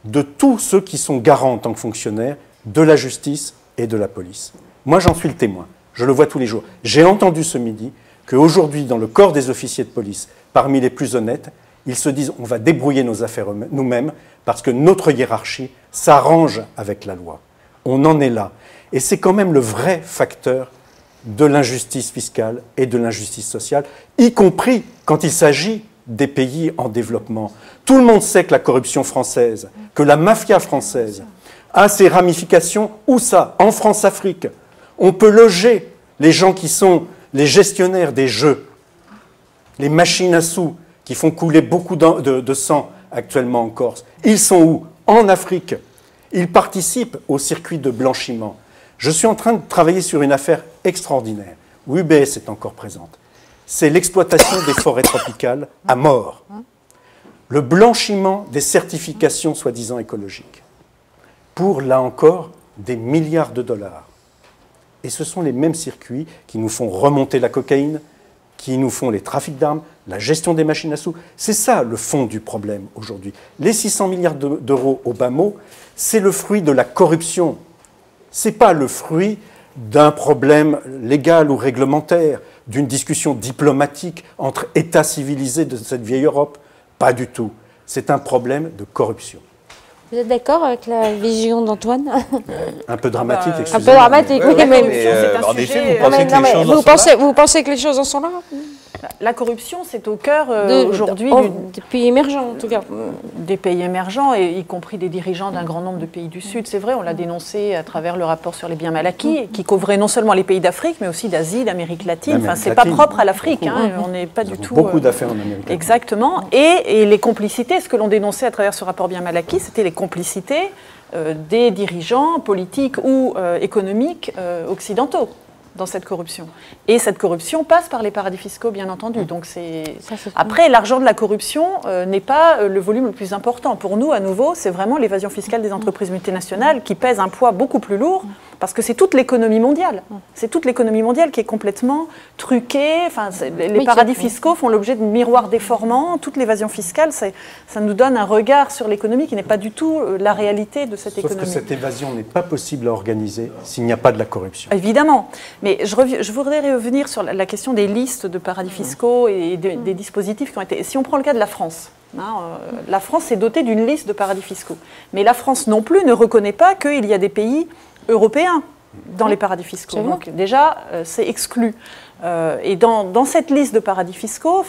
de tous ceux qui sont garants en tant que fonctionnaires de la justice et de la police. Moi, j'en suis le témoin. Je le vois tous les jours. J'ai entendu ce midi qu'aujourd'hui, dans le corps des officiers de police, parmi les plus honnêtes, ils se disent on va débrouiller nos affaires nous-mêmes parce que notre hiérarchie s'arrange avec la loi. On en est là. Et c'est quand même le vrai facteur de l'injustice fiscale et de l'injustice sociale, y compris quand il s'agit des pays en développement. Tout le monde sait que la corruption française, que la mafia française a ses ramifications. Où ça? En France-Afrique. On peut loger les gens qui sont les gestionnaires des jeux, les machines à sous qui font couler beaucoup de sang actuellement en Corse. Ils sont où? En Afrique. Ils participent au circuit de blanchiment. Je suis en train de travailler sur une affaire extraordinaire où UBS est encore présente. C'est l'exploitation des forêts tropicales à mort. Le blanchiment des certifications soi-disant écologiques. Pour, là encore, des milliards de dollars. Et ce sont les mêmes circuits qui nous font remonter la cocaïne, qui nous font les trafics d'armes, la gestion des machines à sous. C'est ça le fond du problème aujourd'hui. Les 600 milliards d'euros au bas mot, c'est le fruit de la corruption. Ce n'est pas le fruit d'un problème légal ou réglementaire, d'une discussion diplomatique entre États civilisés de cette vieille Europe. Pas du tout. C'est un problème de corruption. Vous êtes d'accord avec la vision d'Antoine? Un peu dramatique, Un excusez-moi. peu dramatique, oui, mais... En effet, Vous pensez que les choses en sont là? La corruption, c'est au cœur aujourd'hui des pays émergents, en tout cas. Des pays émergents, et y compris des dirigeants d'un grand nombre de pays du Sud. C'est vrai, on l'a dénoncé à travers le rapport sur les biens mal acquis, qui couvrait non seulement les pays d'Afrique, mais aussi d'Asie, d'Amérique latine. Enfin, c'est pas propre à l'Afrique. Hein. On n'est pas du tout. Beaucoup d'affaires en Amérique latine. Exactement. Et les complicités, ce que l'on dénonçait à travers ce rapport bien mal acquis, c'était les complicités des dirigeants politiques ou économiques occidentaux dans cette corruption. Et cette corruption passe par les paradis fiscaux, bien entendu. Donc après, l'argent de la corruption n'est pas le volume le plus important. Pour nous, à nouveau, c'est vraiment l'évasion fiscale des entreprises multinationales qui pèse un poids beaucoup plus lourd, parce que c'est toute l'économie mondiale. C'est toute l'économie mondiale qui est complètement truquée. Enfin, les paradis fiscaux font l'objet de miroirs déformants. Toute l'évasion fiscale, ça nous donne un regard sur l'économie qui n'est pas du tout la réalité de cette économie. Sauf que cette évasion n'est pas possible à organiser s'il n'y a pas de la corruption. Évidemment. Mais je voudrais revenir sur la question des listes de paradis fiscaux et des dispositifs qui ont été... Si on prend le cas de la France, la France s'est dotée d'une liste de paradis fiscaux. Mais la France non plus ne reconnaît pas qu'il y a des pays européens dans les paradis fiscaux. Donc déjà, c'est exclu. Et dans cette liste de paradis fiscaux,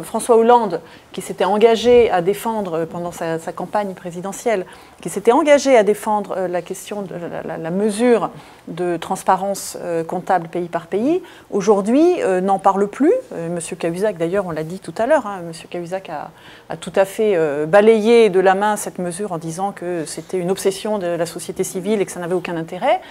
François Hollande, qui s'était engagé à défendre pendant sa campagne présidentielle, qui s'était engagé à défendre la question de la mesure de transparence comptable pays par pays, aujourd'hui n'en parle plus. Monsieur Cahuzac, d'ailleurs, on l'a dit tout à l'heure, Monsieur Cahuzac a tout à fait balayé de la main cette mesure en disant que c'était une obsession de la société civile et que ça n'avait aucun intérêt.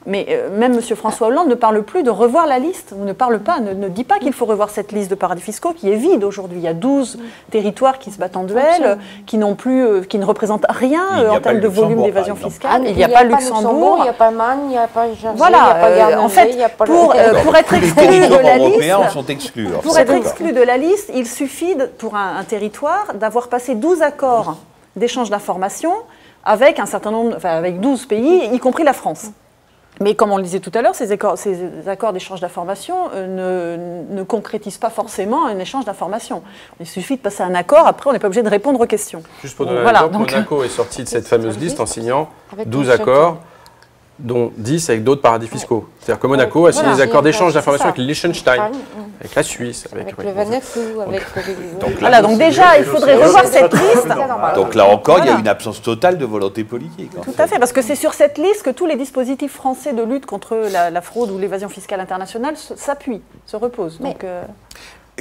Mais même M. François Hollande ne parle plus de revoir la liste, ou ne dit pas qu'il faut revoir cette liste de paradis fiscaux qui est vide aujourd'hui. Il y a 12 territoires qui se battent en duel, qui ne représentent rien en termes de volume d'évasion fiscale. Il n'y a pas Luxembourg, il n'y a pas Man, il n'y a pas Jersey, voilà, il n'y a pas Guernesey, en fait, il n'y a pas pour être exclu de la liste, sont exclus. pour être exclu de la liste, il suffit pour un territoire d'avoir passé 12 accords d'échange d'informations avec un certain nombre, avec 12 pays, y compris la France. Mais comme on le disait tout à l'heure, ces accords d'échange d'informations ne concrétisent pas forcément un échange d'informations. Il suffit de passer un accord, après on n'est pas obligé de répondre aux questions. Juste pour donner l'exemple, Monaco est sorti de cette fameuse liste en signant 12 accords, dont 10 avec d'autres paradis fiscaux. C'est-à-dire que Monaco a signé des accords d'échange d'informations avec le Liechtenstein, avec la Suisse, avec le Vanuatu, avec... Donc déjà, il faudrait revoir cette liste. Donc là encore, il y a une absence totale de volonté politique. Tout à fait, parce que c'est sur cette liste que tous les dispositifs français de lutte contre la fraude ou l'évasion fiscale internationale s'appuient, se reposent. Donc,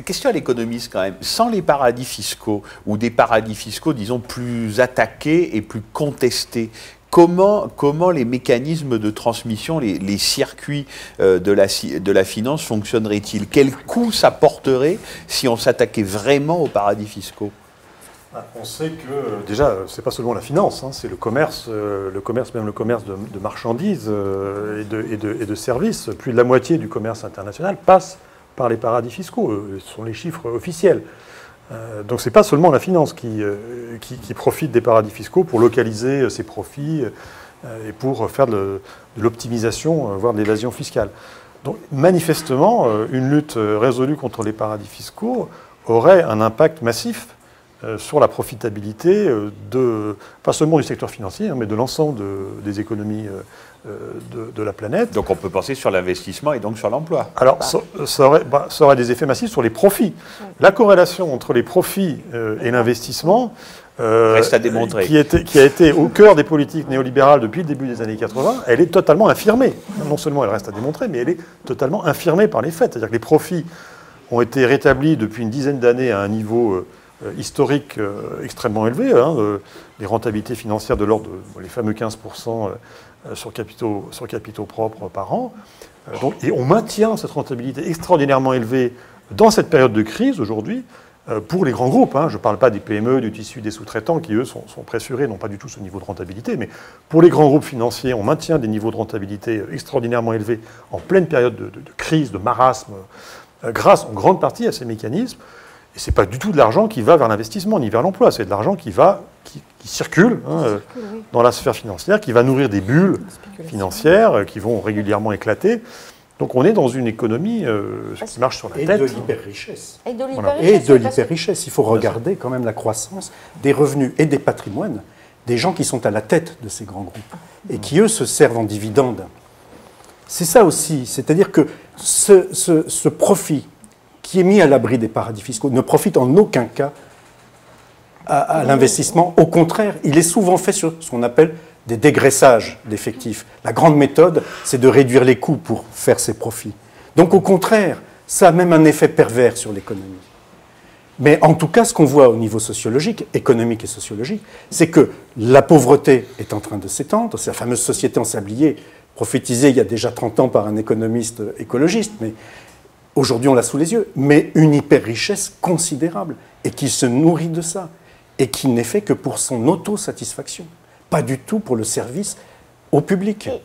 question à l'économiste quand même. Sans les paradis fiscaux, ou des paradis fiscaux, disons, plus attaqués et plus contestés, comment les mécanismes de transmission, les circuits de la finance fonctionneraient-ils? Quel coût ça porterait si on s'attaquait vraiment aux paradis fiscaux? On sait que, déjà, ce n'est pas seulement la finance, c'est le commerce, même le commerce de marchandises et de services. Plus de la moitié du commerce international passe par les paradis fiscaux. Ce sont les chiffres officiels. Donc ce n'est pas seulement la finance qui profite des paradis fiscaux pour localiser ses profits et pour faire de l'optimisation, voire de l'évasion fiscale. Donc manifestement, une lutte résolue contre les paradis fiscaux aurait un impact massif sur la profitabilité pas seulement du secteur financier, mais de l'ensemble des économies de la planète. Donc on peut penser sur l'investissement et donc sur l'emploi. Alors ça aurait des effets massifs sur les profits. La corrélation entre les profits et l'investissement reste à démontrer. Qui a été au cœur des politiques néolibérales depuis le début des années 80, elle est totalement infirmée. Non seulement elle reste à démontrer, mais elle est totalement infirmée par les faits. C'est-à-dire que les profits ont été rétablis depuis une dizaine d'années à un niveau historique extrêmement élevé, les rentabilités financières de l'ordre de les fameux 15% sur capitaux propres par an. Et on maintient cette rentabilité extraordinairement élevée dans cette période de crise aujourd'hui pour les grands groupes. Je ne parle pas des PME, du tissu des sous-traitants qui, eux, sont pressurés, n'ont pas du tout ce niveau de rentabilité, mais pour les grands groupes financiers, on maintient des niveaux de rentabilité extraordinairement élevés en pleine période de crise, de marasme, grâce en grande partie à ces mécanismes. Et ce n'est pas du tout de l'argent qui va vers l'investissement ni vers l'emploi, c'est de l'argent qui circule dans la sphère financière, qui va nourrir des bulles financières qui vont régulièrement éclater. Donc on est dans une économie qui marche sur la tête. Et de l'hyper-richesse. Et de l'hyper-richesse. Il faut regarder quand même la croissance des revenus et des patrimoines des gens qui sont à la tête de ces grands groupes et qui, eux, se servent en dividendes. C'est ça aussi, c'est-à-dire que ce profit qui est mis à l'abri des paradis fiscaux ne profite en aucun cas à l'investissement. Au contraire, il est souvent fait sur ce qu'on appelle des dégraissages d'effectifs. La grande méthode, c'est de réduire les coûts pour faire ses profits. Donc au contraire, ça a même un effet pervers sur l'économie. Mais en tout cas, ce qu'on voit au niveau sociologique, économique et sociologique, c'est que la pauvreté est en train de s'étendre. C'est la fameuse société en sablier, prophétisée il y a déjà 30 ans par un économiste écologiste, mais aujourd'hui on l'a sous les yeux. Mais une hyper-richesse considérable, et qui se nourrit de ça, et qui n'est fait que pour son autosatisfaction, pas du tout pour le service au public. Et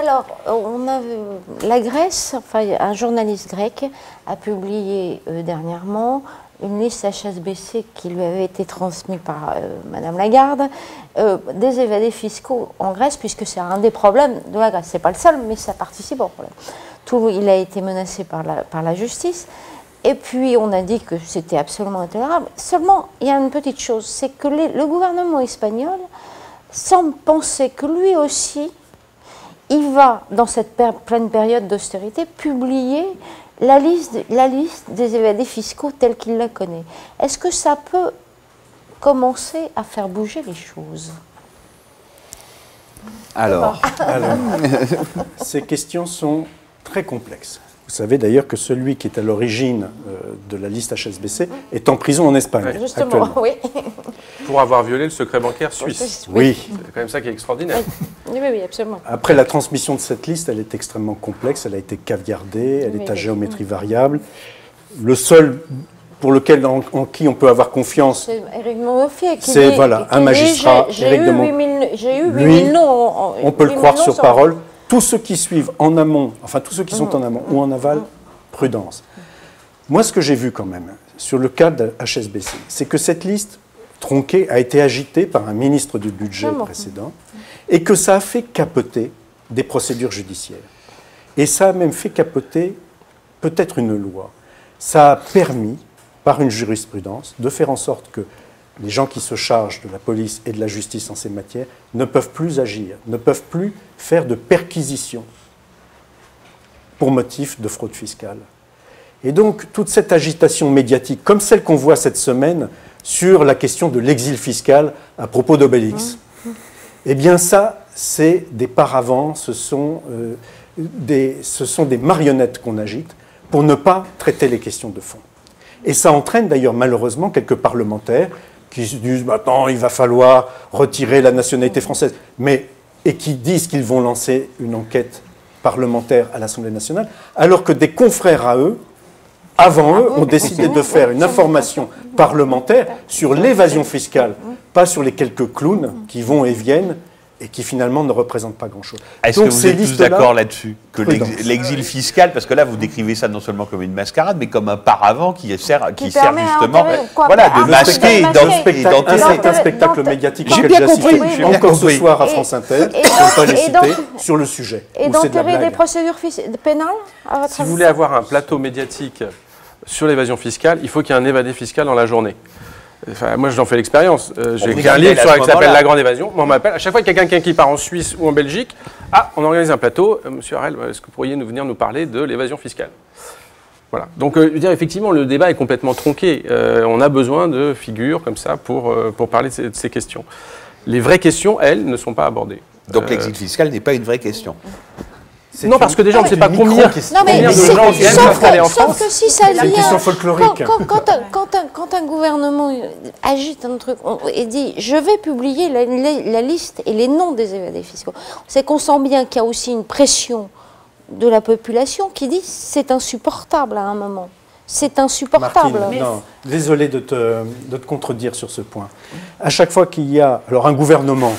alors, la Grèce, enfin, un journaliste grec a publié dernièrement une liste HSBC qui lui avait été transmise par Madame Lagarde, des évadés fiscaux en Grèce, puisque c'est un des problèmes de la Grèce. Ce n'est pas le seul, mais ça participe au problème. Il a été menacé par la justice. Et puis, on a dit que c'était absolument intolérable. Seulement, il y a une petite chose, c'est que le gouvernement espagnol semble penser que lui aussi, il va, dans cette pleine période d'austérité, publier la liste des évadés fiscaux telle qu'il la connaît. Est-ce que ça peut commencer à faire bouger les choses? Alors. Ces questions sont très complexes. Vous savez d'ailleurs que celui qui est à l'origine de la liste HSBC est en prison en Espagne. Justement, oui. Pour avoir violé le secret bancaire suisse. Oui. C'est quand même ça qui est extraordinaire. Oui, absolument. Après, la transmission de cette liste, elle est extrêmement complexe, elle a été caviardée, elle est à géométrie variable. Le seul pour lequel, en qui on peut avoir confiance, c'est Éric de Montgolfier qui c'est un magistrat. J'ai eu 8000 noms. On peut le croire sur parole. Tous ceux qui suivent en amont, enfin tous ceux qui sont en amont ou en aval, prudence. Moi, ce que j'ai vu quand même sur le cas de HSBC, c'est que cette liste tronquée a été agitée par un ministre du budget précédent et que ça a fait capoter des procédures judiciaires. Et ça a même fait capoter peut-être une loi. Ça a permis, par une jurisprudence, de faire en sorte que les gens qui se chargent de la police et de la justice en ces matières ne peuvent plus agir, ne peuvent plus faire de perquisition pour motif de fraude fiscale. Et donc, toute cette agitation médiatique, comme celle qu'on voit cette semaine sur la question de l'exil fiscal à propos d'Obélix, eh bien ça, c'est des paravents, ce sont des marionnettes qu'on agite pour ne pas traiter les questions de fond. Et ça entraîne d'ailleurs malheureusement quelques parlementaires qui se disent maintenant il va falloir retirer la nationalité française, et qui disent qu'ils vont lancer une enquête parlementaire à l'Assemblée nationale, alors que des confrères à eux, avant eux, ont décidé de faire une information parlementaire sur l'évasion fiscale, pas sur les quelques clowns qui vont et viennent et qui finalement ne représentent pas grand-chose. Est-ce que vous êtes tous d'accord là-dessus? Que l'exil fiscal, parce que là vous décrivez ça non seulement comme une mascarade, mais comme un paravent qui sert justement de masquer et d'enterrer. C'est un spectacle médiatique auquel j'ai assisté encore ce soir à France Inter, je ne peux pas les citer, sur le sujet. Et d'enterrer des procédures pénales à votre Si vous voulez avoir un plateau médiatique sur l'évasion fiscale, il faut qu'il y ait un évadé fiscal dans la journée. Enfin, moi, j'en fais l'expérience. J'ai vous écrit un appelle livre à sur ce qui s'appelle moment-là. La Grande Évasion. Moi, on m'appelle. À chaque fois qu'il y a quelqu'un qui part en Suisse ou en Belgique, on organise un plateau. Monsieur Harel, est-ce que vous pourriez venir nous parler de l'évasion fiscale? Voilà. Donc, je veux dire, effectivement, le débat est complètement tronqué. On a besoin de figures comme ça pour parler de ces questions. Les vraies questions, elles, ne sont pas abordées. Donc l'exit fiscal n'est pas une vraie question. Non, parce que déjà, on ne sait pas combien Non, mais combien de c'est- gens viennent s'installer en sauf France. que si ça C'est une vient, question folklorique. quand un gouvernement agite un truc et dit je vais publier la liste et les noms des évadés fiscaux, c'est qu'on sent bien qu'il y a aussi une pression de la population qui dit c'est insupportable à un moment. C'est insupportable. Martine, non, désolé de te contredire sur ce point. À chaque fois qu'il y a alors un gouvernement,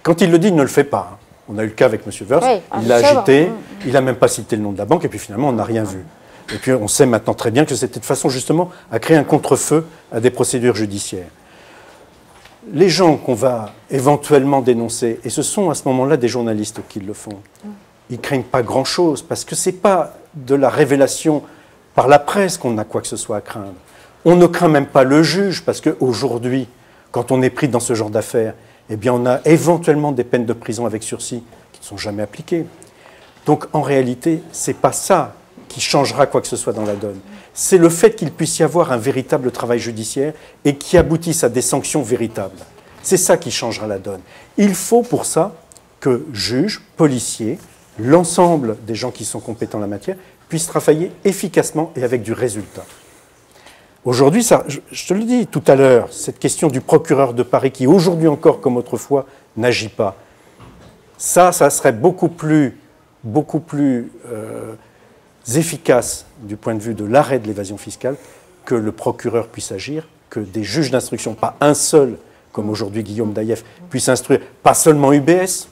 quand il le dit, il ne le fait pas. On a eu le cas avec M. Wörth, Oui, il l'a ça va. agité, il n'a même pas cité le nom de la banque, et puis finalement, on n'a rien vu. Et puis on sait maintenant très bien que c'était de façon justement à créer un contre-feu à des procédures judiciaires. Les gens qu'on va éventuellement dénoncer, et ce sont à ce moment-là des journalistes qui le font, ils ne craignent pas grand-chose, parce que ce n'est pas de la révélation par la presse qu'on a quoi que ce soit à craindre. On ne craint même pas le juge, parce qu'aujourd'hui, quand on est pris dans ce genre d'affaires, eh bien, on a éventuellement des peines de prison avec sursis qui ne sont jamais appliquées. Donc, en réalité, ce n'est pas ça qui changera quoi que ce soit dans la donne. C'est le fait qu'il puisse y avoir un véritable travail judiciaire et qui aboutisse à des sanctions véritables. C'est ça qui changera la donne. Il faut pour ça que juges, policiers, l'ensemble des gens qui sont compétents en la matière puissent travailler efficacement et avec du résultat. Aujourd'hui, je te le dis tout à l'heure, cette question du procureur de Paris qui, aujourd'hui encore comme autrefois, n'agit pas, ça serait beaucoup plus efficace du point de vue de l'arrêt de l'évasion fiscale que le procureur puisse agir, que des juges d'instruction, pas un seul, comme aujourd'hui Guillaume Daïef, puisse instruire, pas seulement UBS,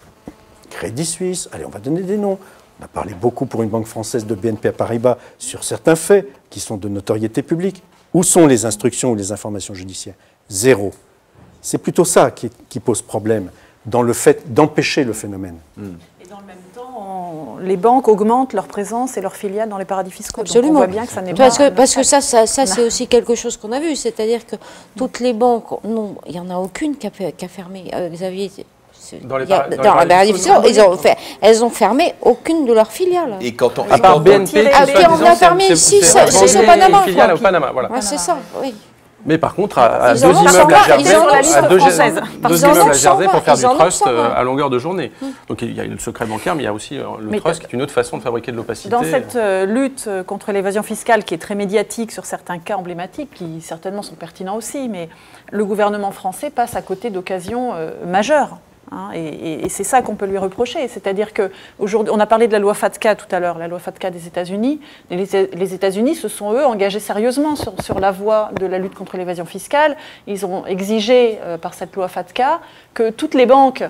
Crédit Suisse, allez, on va donner des noms. On a parlé beaucoup pour une banque française de BNP Paribas sur certains faits qui sont de notoriété publique. Où sont les instructions ou les informations judiciaires? Zéro. C'est plutôt ça qui pose problème dans le fait d'empêcher le phénomène. Et dans le même temps, les banques augmentent leur présence et leurs filiales dans les paradis fiscaux. Absolument. Donc on voit bien que ça n'est pas... Parce que ça c'est aussi quelque chose qu'on a vu. C'est-à-dire que toutes les banques, non, il n'y en a aucune qui a fermé. Xavier, Dans les paradis fiscaux, elles ont fermé aucune de leurs filiales. Et quand on, À part BNP, Ah, puis on a fermé 6 au Panama. filiale au Panama, voilà. Ouais, c'est ça, oui. Mais par contre, à Ils deux en ont immeubles à 120, Jersey, ils en ont à 120 deux françaises. deux Ils en ont immeubles à Jersey pour 120, faire du ils en ont trust 120. à longueur de journée. Donc il y a le secret bancaire, mais il y a aussi le Mais trust qui est une autre façon de fabriquer de l'opacité. Dans cette lutte contre l'évasion fiscale qui est très médiatique sur certains cas emblématiques, qui certainement sont pertinents aussi, mais le gouvernement français passe à côté d'occasions majeures. Hein, et c'est ça qu'on peut lui reprocher. C'est-à-dire qu'aujourd'hui, on a parlé de la loi FATCA tout à l'heure, la loi FATCA des États-Unis. Les États-Unis se sont, eux, engagés sérieusement sur la voie de la lutte contre l'évasion fiscale. Ils ont exigé, par cette loi FATCA, que toutes les banques,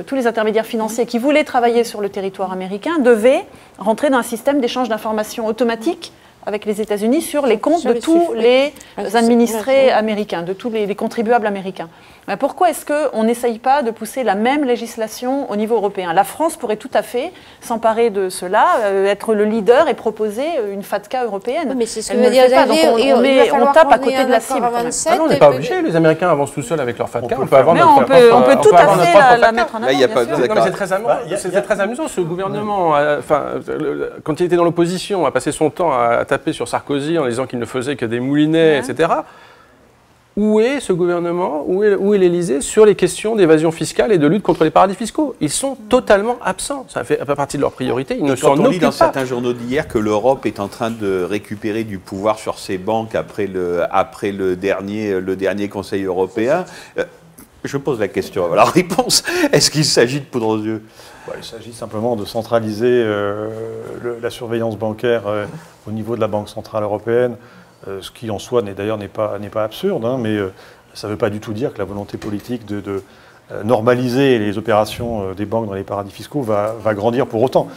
tous les intermédiaires financiers qui voulaient travailler sur le territoire américain devaient rentrer dans un système d'échange d'informations automatique avec les États-Unis sur les comptes de tous les administrés américains, de tous les contribuables américains. Mais pourquoi est-ce qu'on n'essaye pas de pousser la même législation au niveau européen? La France pourrait tout à fait s'emparer de cela, être le leader et proposer une FATCA européenne. Oui, mais c'est ce que Elle veut ne le dire fait pas, donc Xavier, on tape à côté de la cible. quand même. Ah non, on n'est pas obligé. Les Américains avancent tout seuls avec leur FATCA. On peut avoir Mais notre on peut tout à avoir notre fait propre la FATCA. mettre en avant. Là, il n'y a bien pas sûr. de- Non, mais c'est très amusant. C'était très amusant. Ce gouvernement, quand il était dans l'opposition, a passé son temps à taper sur Sarkozy en disant qu'il ne faisait que des moulinets, etc. Où est ce gouvernement, où est l'Élysée sur les questions d'évasion fiscale et de lutte contre les paradis fiscaux? Ils sont totalement absents. Ça fait pas partie de leurs priorités. Ils ne s'en Quand on lit occupent dans pas. certains journaux d'hier que l'Europe est en train de récupérer du pouvoir sur ses banques après le dernier Conseil européen, je pose la question. La réponse, est-ce qu'il s'agit de poudre aux yeux? Il s'agit simplement de centraliser la surveillance bancaire au niveau de la Banque centrale européenne, ce qui en soi n'est pas absurde, hein, mais ça ne veut pas du tout dire que la volonté politique de normaliser les opérations des banques dans les paradis fiscaux va grandir pour autant.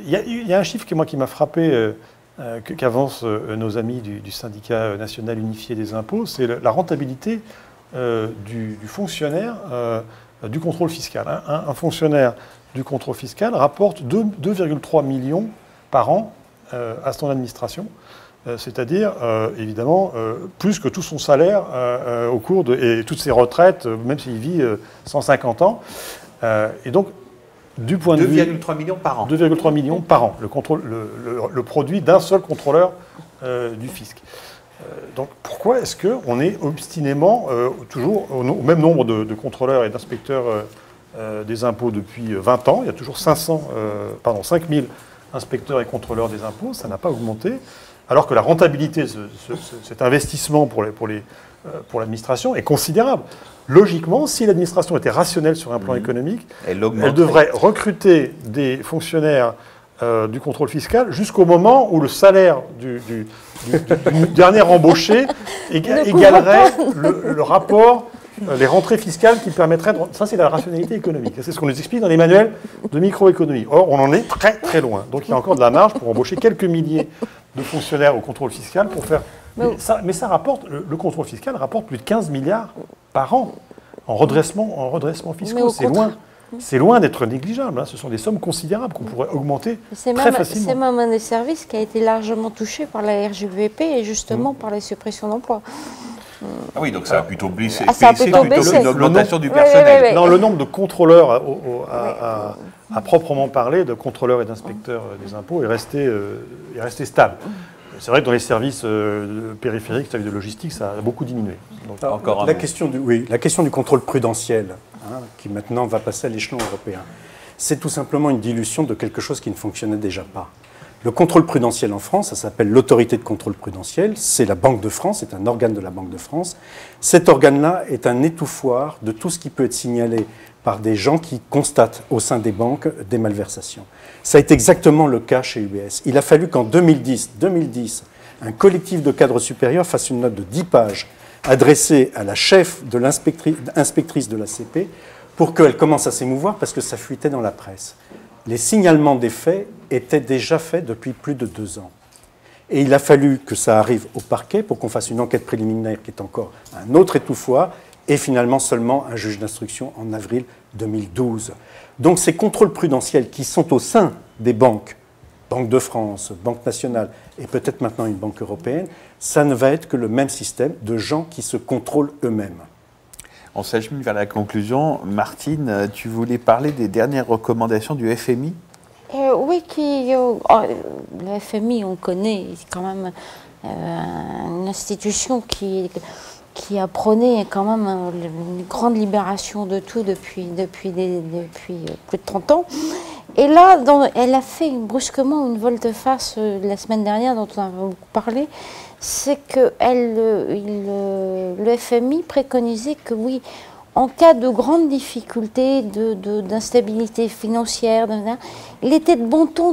Il y a un chiffre qui m'a frappé, qu'avancent nos amis du syndicat national unifié des impôts, c'est la rentabilité du fonctionnaire du contrôle fiscal. Un fonctionnaire du contrôle fiscal rapporte 2,3 millions par an à son administration. c'est-à-dire, évidemment, plus que tout son salaire au cours et toutes ses retraites, même s'il vit 150 ans. Et donc, du point de vue... 2,3 millions par an. 2,3 millions par an, le produit d'un seul contrôleur du fisc. Donc pourquoi est-ce qu'on est obstinément toujours au même nombre de contrôleurs et d'inspecteurs des impôts depuis 20 ans? Il y a toujours 5000 inspecteurs et contrôleurs des impôts, ça n'a pas augmenté, alors que la rentabilité de cet investissement pour l'administration est considérable. Logiquement, si l'administration était rationnelle sur un plan économique, elle devrait recruter des fonctionnaires du contrôle fiscal jusqu'au moment où le salaire du dernier embauché égalerait le rapport, les rentrées fiscales qui permettraient de... Ça, c'est la rationalité économique. C'est ce qu'on nous explique dans les manuels de microéconomie. Or, on en est très, très loin. Donc, il y a encore de la marge pour embaucher quelques milliers de fonctionnaires au contrôle fiscal pour faire... Mais ça rapporte... Le contrôle fiscal rapporte plus de 15 milliards par an en redressement fiscaux. C'est loin d'être négligeable. Hein. Ce sont des sommes considérables qu'on pourrait augmenter très facilement. C'est même un des services qui a été largement touché par la RGVP et justement par les suppressions d'emplois. Ah oui, donc ça a plutôt baissé. Ça a plutôt baissé. Une augmentation du personnel. Non, le nombre de contrôleurs à proprement parler, de contrôleurs et d'inspecteurs des impôts est resté stable. C'est vrai que dans les services périphériques, services de logistique, ça a beaucoup diminué. Donc, la question du contrôle prudentiel, qui maintenant va passer à l'échelon européen, c'est tout simplement une dilution de quelque chose qui ne fonctionnait déjà pas. Le contrôle prudentiel en France, ça s'appelle l'autorité de contrôle prudentiel, c'est la Banque de France, c'est un organe de la Banque de France. Cet organe-là est un étouffoir de tout ce qui peut être signalé par des gens qui constatent au sein des banques des malversations. Ça a été exactement le cas chez UBS. Il a fallu qu'en 2010, un collectif de cadres supérieurs fasse une note de 10 pages adressée à la chef de l'inspectrice de l'ACP pour qu'elle commence à s'émouvoir parce que ça fuitait dans la presse. Les signalements des faits étaient déjà faits depuis plus de 2 ans. Et il a fallu que ça arrive au parquet pour qu'on fasse une enquête préliminaire qui est encore un autre étouffoir et finalement seulement un juge d'instruction en avril 2012. Donc ces contrôles prudentiels qui sont au sein des banques, Banque de France, Banque nationale et peut-être maintenant une banque européenne, ça ne va être que le même système de gens qui se contrôlent eux-mêmes. On s'achemine vers la conclusion. Martine, tu voulais parler des dernières recommandations du FMI ? Oui, le FMI, on connaît, c'est quand même une institution qui a prôné quand même une grande libération de tout depuis plus de 30 ans. Et là, elle a fait brusquement une volte-face la semaine dernière, dont on a beaucoup parlé, c'est que le FMI préconisait que oui, en cas de grande difficulté, d'instabilité financière, il était de bon ton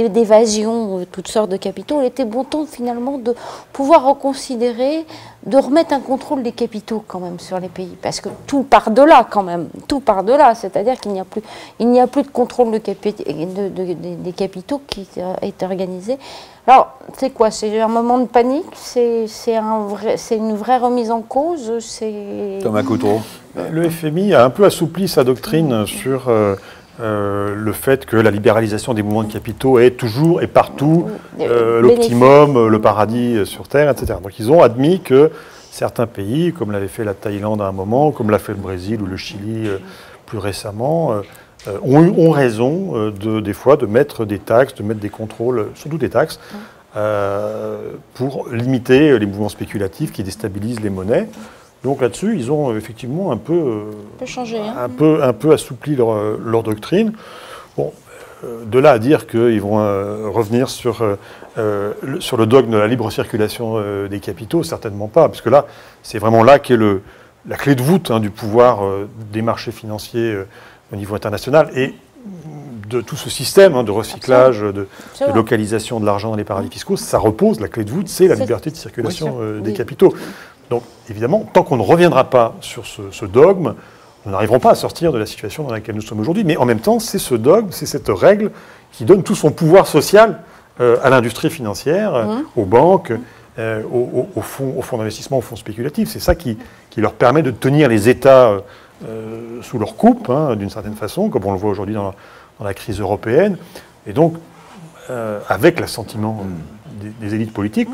d'évasion, toutes sortes de capitaux, il était bon ton finalement de pouvoir reconsidérer, de remettre un contrôle des capitaux quand même sur les pays. Parce que tout part de là quand même, tout part de là, c'est-à-dire qu'il n'y a plus de contrôle des capitaux qui est organisé. Alors, c'est quoi? C'est un moment de panique? C'est une vraie remise en cause? Thomas Coutreau. Le FMI a un peu assoupli sa doctrine sur le fait que la libéralisation des mouvements de capitaux est toujours et partout l'optimum, le paradis sur Terre, etc. Donc ils ont admis que certains pays, comme l'avait fait la Thaïlande à un moment, comme l'a fait le Brésil ou le Chili plus récemment, ont raison des fois de mettre des taxes, de mettre des contrôles, surtout des taxes, pour limiter les mouvements spéculatifs qui déstabilisent les monnaies. Donc là-dessus, ils ont effectivement un peu assoupli leur doctrine. Bon, de là à dire qu'ils vont revenir sur le dogme de la libre circulation des capitaux, certainement pas, parce que là, c'est vraiment là qu'est la clé de voûte du pouvoir des marchés financiers au niveau international et de tout ce système de recyclage, de localisation de l'argent dans les paradis fiscaux. Ça repose, la clé de voûte, c'est la liberté de circulation des capitaux. Donc, évidemment, tant qu'on ne reviendra pas sur ce dogme, nous n'arriverons pas à sortir de la situation dans laquelle nous sommes aujourd'hui. Mais en même temps, c'est ce dogme, c'est cette règle qui donne tout son pouvoir social à l'industrie financière, aux banques, aux fonds d'investissement, aux fonds spéculatifs. C'est ça qui leur permet de tenir les États sous leur coupe, d'une certaine façon, comme on le voit aujourd'hui dans la crise européenne. Et donc, avec l'assentiment des élites politiques,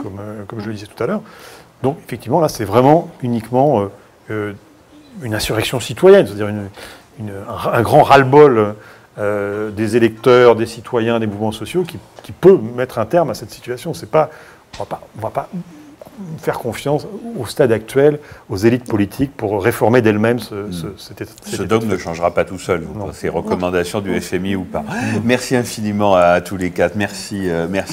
comme je le disais tout à l'heure. Donc effectivement, là, c'est vraiment uniquement une insurrection citoyenne, c'est-à-dire un grand ras-le-bol des électeurs, des citoyens, des mouvements sociaux qui peut mettre un terme à cette situation. On ne va pas faire confiance au stade actuel, aux élites politiques pour réformer d'elles-mêmes ce dogme ne changera pas tout seul, ces recommandations du FMI ou pas. Merci infiniment à tous les quatre. Merci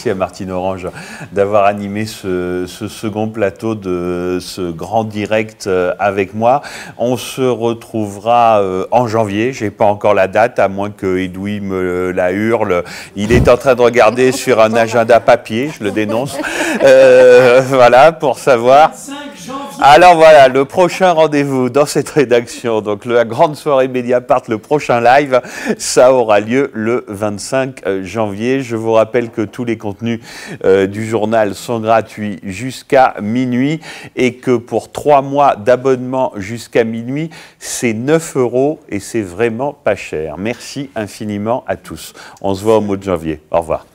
à Martine Orange d'avoir animé ce second plateau de ce grand direct avec moi. On se retrouvera en janvier. Je n'ai pas encore la date, à moins que Edoui me la hurle. Il est en train de regarder sur un agenda papier, je le dénonce. Voilà, pour savoir. Alors voilà, le prochain rendez-vous dans cette rédaction, donc la grande soirée Mediapart, le prochain live, ça aura lieu le 25 janvier. Je vous rappelle que tous les contenus du journal sont gratuits jusqu'à minuit et que pour 3 mois d'abonnement jusqu'à minuit, c'est 9 € et c'est vraiment pas cher. Merci infiniment à tous. On se voit au mois de janvier. Au revoir.